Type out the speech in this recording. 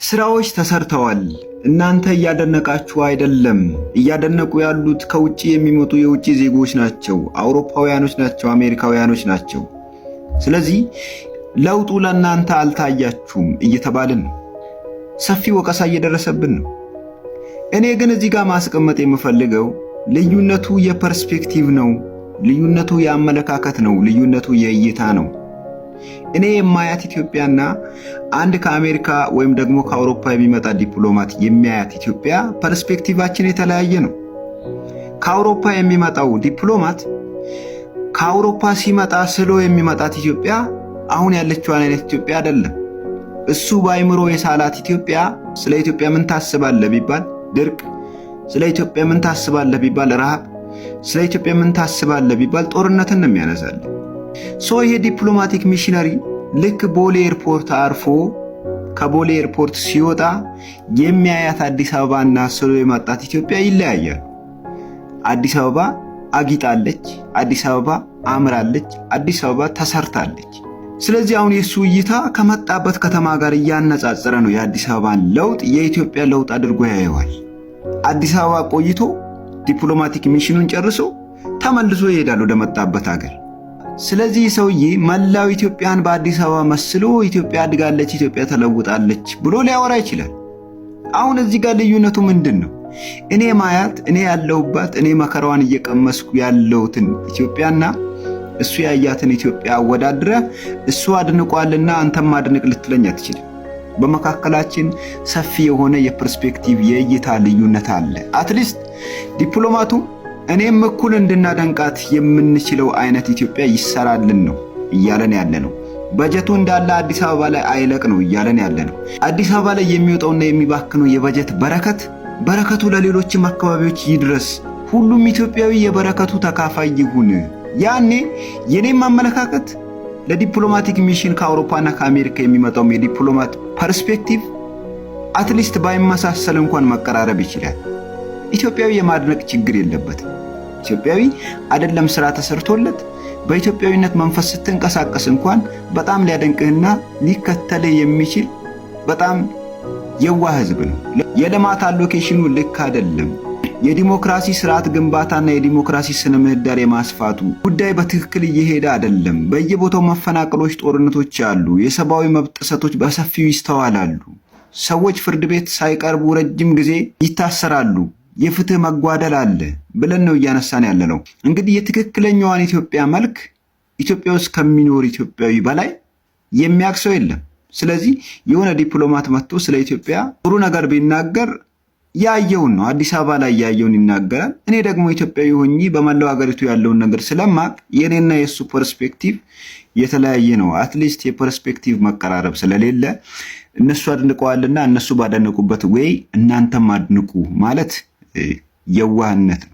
ስራዎች ተሰርተዋል። እናንተ እያደነቃችሁ አይደለም። እያደነቁ ያሉት ከውጪ የሚመጡ የውጪ ዜጎች ናቸው፣ አውሮፓውያኖች ናቸው፣ አሜሪካውያኖች ናቸው። ስለዚህ ለውጡ ለእናንተ አልታያችሁም እየተባልን ነው። ሰፊ ወቀሳ እየደረሰብን ነው። እኔ ግን እዚህ ጋር ማስቀመጥ የምፈልገው ልዩነቱ የፐርስፔክቲቭ ነው፣ ልዩነቱ የአመለካከት ነው፣ ልዩነቱ የእይታ ነው። እኔ የማያት ኢትዮጵያና አንድ ከአሜሪካ ወይም ደግሞ ከአውሮፓ የሚመጣ ዲፕሎማት የሚያያት ኢትዮጵያ ፐርስፔክቲቫችን የተለያየ ነው። ከአውሮፓ የሚመጣው ዲፕሎማት ከአውሮፓ ሲመጣ ስሎ የሚመጣት ኢትዮጵያ አሁን ያለችዋን አይነት ኢትዮጵያ አይደለም። እሱ ባይምሮ የሳላት ኢትዮጵያ ስለ ኢትዮጵያ ምን ታስባለህ ቢባል ድርቅ፣ ስለ ኢትዮጵያ ምን ታስባለህ ቢባል ረሃብ፣ ስለ ኢትዮጵያ ምን ታስባለህ ቢባል ጦርነትን ነው የሚያነሳልህ። ይሄ ዲፕሎማቲክ ሚሽነሪ ልክ ቦሌ ኤርፖርት አርፎ ከቦሌ ኤርፖርት ሲወጣ የሚያያት አዲስ አበባና ስሎ የመጣት ኢትዮጵያ ይለያያል። አዲስ አበባ አጊጣለች፣ አዲስ አበባ አምራለች፣ አዲስ አበባ ተሰርታለች። ስለዚህ አሁን የሱ እይታ ከመጣበት ከተማ ጋር እያነጻጸረ ነው የአዲስ አበባን ለውጥ የኢትዮጵያ ለውጥ አድርጎ ያየዋል። አዲስ አበባ ቆይቶ ዲፕሎማቲክ ሚሽኑን ጨርሶ ተመልሶ ይሄዳል ወደ መጣበት ሀገር። ስለዚህ ሰውዬ መላው ኢትዮጵያን በአዲስ አበባ መስሎ ኢትዮጵያ አድጋለች፣ ኢትዮጵያ ተለውጣለች ብሎ ሊያወራ ይችላል። አሁን እዚህ ጋር ልዩነቱ ምንድን ነው? እኔ ማያት፣ እኔ ያለሁባት፣ እኔ መከራዋን እየቀመስኩ ያለሁትን ኢትዮጵያና እሱ ያያትን ኢትዮጵያ አወዳድረ እሱ አድንቋልና አንተም አድንቅ ልትለኝ አትችልም። በመካከላችን ሰፊ የሆነ የፐርስፔክቲቭ የእይታ ልዩነት አለ። አትሊስት ዲፕሎማቱ እኔም እኩል እንድናደንቃት የምንችለው አይነት ኢትዮጵያ ይሰራልን ነው እያለን ያለ ነው። በጀቱ እንዳለ አዲስ አበባ ላይ አይለቅ ነው እያለን ያለ ነው። አዲስ አበባ ላይ የሚወጣውና የሚባክነው የበጀት በረከቱ ለሌሎችም አካባቢዎች ይድረስ። ሁሉም ኢትዮጵያዊ የበረከቱ ተካፋይ ይሁን። ያኔ የኔም አመለካከት ለዲፕሎማቲክ ሚሽን ከአውሮፓና ከአሜሪካ የሚመጣው የዲፕሎማት ፐርስፔክቲቭ አትሊስት ባይመሳሰል እንኳን መቀራረብ ይችላል። ኢትዮጵያዊ የማድነቅ ችግር የለበትም። ኢትዮጵያዊ አይደለም ስራ ተሰርቶለት በኢትዮጵያዊነት መንፈስ ስትንቀሳቀስ እንኳን በጣም ሊያደንቅህና ሊከተልህ የሚችል በጣም የዋህ ህዝብ ነው። የልማት አሎኬሽኑ ልክ አይደለም። የዲሞክራሲ ስርዓት ግንባታና የዲሞክራሲ ስነ ምህዳር የማስፋቱ ጉዳይ በትክክል እየሄደ አይደለም። በየቦታው መፈናቀሎች፣ ጦርነቶች አሉ። የሰብአዊ መብት ጥሰቶች በሰፊው ይስተዋላሉ። ሰዎች ፍርድ ቤት ሳይቀርቡ ረጅም ጊዜ ይታሰራሉ። የፍትህ መጓደል አለ ብለን ነው እያነሳን ያለ ነው። እንግዲህ የትክክለኛዋን ኢትዮጵያ መልክ ኢትዮጵያ ውስጥ ከሚኖር ኢትዮጵያዊ በላይ የሚያውቅ ሰው የለም። ስለዚህ የሆነ ዲፕሎማት መጥቶ ስለ ኢትዮጵያ ጥሩ ነገር ቢናገር ያየውን ነው፣ አዲስ አበባ ላይ ያየውን ይናገራል። እኔ ደግሞ ኢትዮጵያዊ ሆኜ በመላው ሀገሪቱ ያለውን ነገር ስለማቅ የኔና የሱ ፐርስፔክቲቭ የተለያየ ነው። አትሊስት የፐርስፔክቲቭ መቀራረብ ስለሌለ እነሱ አድንቀዋልና እነሱ ባደነቁበት ወይ እናንተም አድንቁ ማለት የዋህነት ነው።